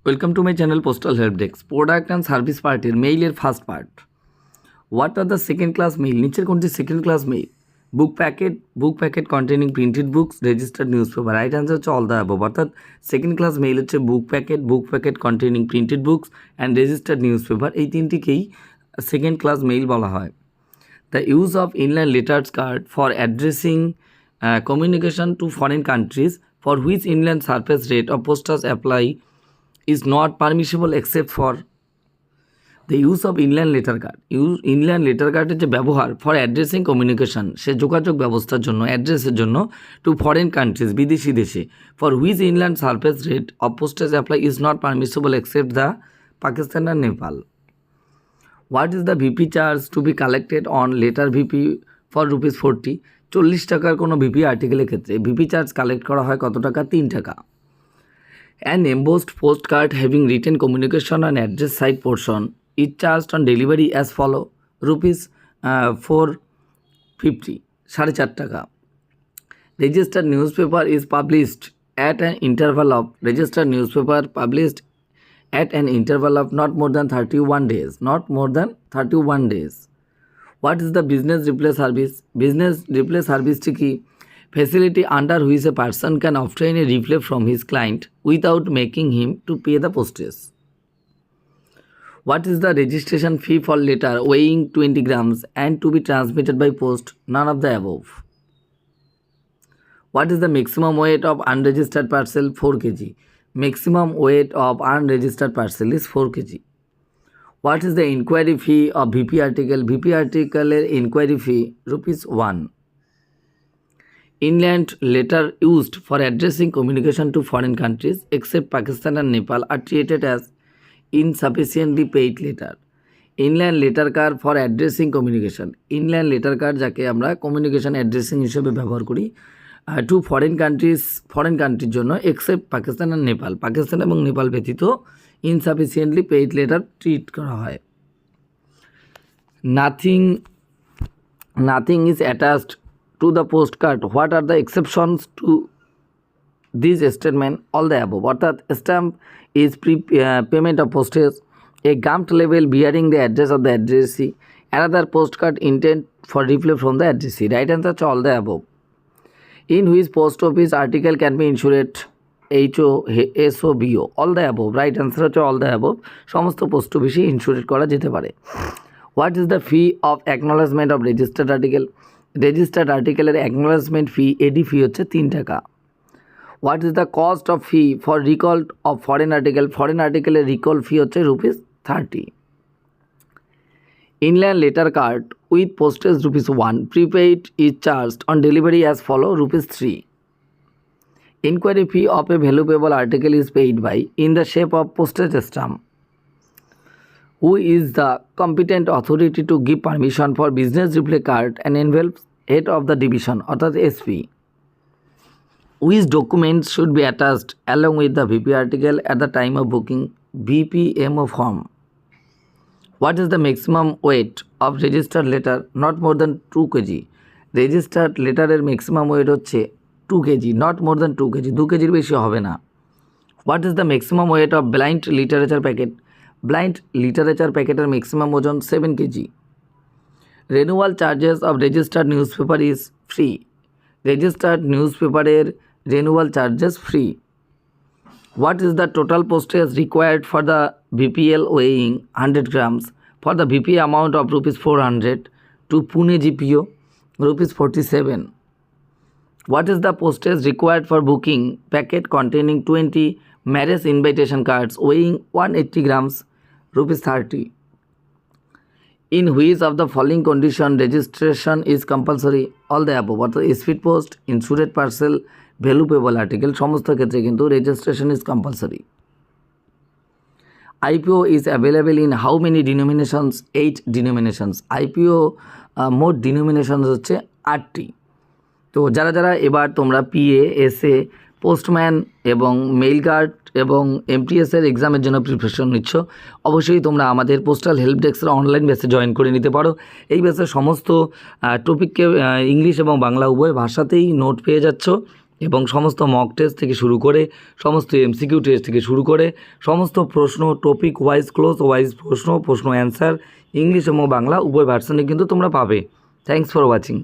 Welcome to my channel Postal Help Desk. Product and Service Part এর মেইলের first part. What are the second class mail? নিচের কোনটি second class mail? Book packet containing printed books, registered newspaper. Right answer হচ্ছে all the above. অর্থাৎ second class mail হচ্ছে book packet containing printed books and registered newspaper, এই তিনটিকেই second class mail বলা হয়। The use of inland letters card for addressing communication to foreign countries for which inland surface rate of postage apply is not permissible except for the use of inland letter card. Inland letter cardের যে ব্যবহার for addressing communication, সে যোগাযোগ ব্যবস্থার জন্য, অ্যাড্রেসের জন্য, two foreign countries, বিদেশি দেশে, for which inland surface rate of postage apply is not permissible except the Pakistan আর Nepal. What is the VP charge to be collected on letter VP for ₹40? 40 টাকার কোনো VP আর্টিকেলের ক্ষেত্রে ভিপি চার্জ কালেক্ট করা হয় কত টাকা? 3 টাকা। An embossed postcard having written communication and address side portion is charged on delivery as follow ₹450, 4.5 টাকা। Registered newspaper is published at an interval of not more than 31 days. What is the business replay service? Business replay service কি? Facility under which a person can obtain a replay from his client without making him to pay the postage. What is the registration fee for letter weighing 20 grams and to be transmitted by post? None of the above. What is the maximum weight of unregistered parcel? 4 kg. Maximum weight of unregistered parcel is 4 kg. What is the inquiry fee of VP article? VP article inquiry fee ₹1. Inland letter used for addressing communication to foreign countries except Pakistan and Nepal are treated as insufficiently paid letter. Inland letter card for addressing communication. Inland letter card যাকে আমরা communication addressing হিসেবে ব্যবহার করি two foreign কান্ট্রির জন্য except Pakistan আর নেপাল, পাকিস্তান এবং নেপাল ব্যতীত ইনসাফিসিয়েন্টলি পেইড লেটার ট্রিট করা হয়। Nothing is attached to the postcard. What are the exceptions to this statement? All the above. অর্থাৎ stamp is payment of postage, a gummed label bearing the address of the addressee, another postcard intent for reply from the addressee. Right answer হচ্ছে all the above. In which post office article can be insured? HOSOBO. All the above. Right answer হচ্ছে all the above. সমস্ত post অফিসে ইনস্যুরেট করা যেতে পারে। What is the fee of acknowledgement of registered article? Registered article এর acknowledgement fee, AD fee হচ্ছে 3 টাকা। What is the cost of fee for recall of foreign article? Foreign article এর recall fee হচ্ছে ₹30. Inland letter card with postage ₹1. Prepaid is charged on delivery as follow ₹3. Inquiry fee of a valuable article is paid by in the shape of postage stamp. Who is the competent authority to give permission for business replay card and envelopes? Head of the division অর্থাৎ SP. Which documents should be attached along with the VP article at the time of booking? VPMO form. What is the maximum weight of registered letter? Not more than 2 kg. Registered letter এর maximum weight হচ্ছে 2 kg, not more than 2 kg, 2 kg বেশি হবে না। What is the maximum weight of blind literature packet? Blind literature প্যাকেটের maximum ওজন 7 kg. Renewal charges of registered newspaper is free. Registered newspaper এর renewal charges free. What is the total postage required for the VPL weighing 100 grams for the VP amount of ₹400 to Pune GPO? ₹47. What is the postage required for booking packet containing 20 marriage invitation cards weighing 180 grams? ₹30. In which of the following condition registration is compulsory? All the above. অর্থাৎ speed post, insured parcel, valuable article, সমস্ত ক্ষেত্রে কিন্তু registration is compulsory. IPO is available in how many denominations? 8 denominations. IPO মোট ডিনোমিনেশনস হচ্ছে 8টি। তো যারা এবার তোমরা PA, SA, পোস্টম্যান এবং মেইল গার্ড এবং MTS-এর এক্সামের জন্য প্রিপারেশন নিচ্ছ, অবশ্যই তোমরা আমাদের পোস্টাল হেল্প ডেস্কের অনলাইন ব্যাচে জয়েন করে নিতে পারো। এই ব্যাচে সমস্ত টপিককে ইংলিশ এবং বাংলা উভয় ভাষাতেই নোট পেয়ে যাচ্ছ এবং সমস্ত মক টেস্ট থেকে শুরু করে সমস্ত এমসিকিউ টেস্ট থেকে শুরু করে সমস্ত প্রশ্ন টপিক ওয়াইজ ক্লোজ ওয়াইজ প্রশ্ন অ্যান্সার ইংলিশ এবং বাংলা উভয় ভার্সনে কিন্তু তোমরা পাবে। Thanks for watching.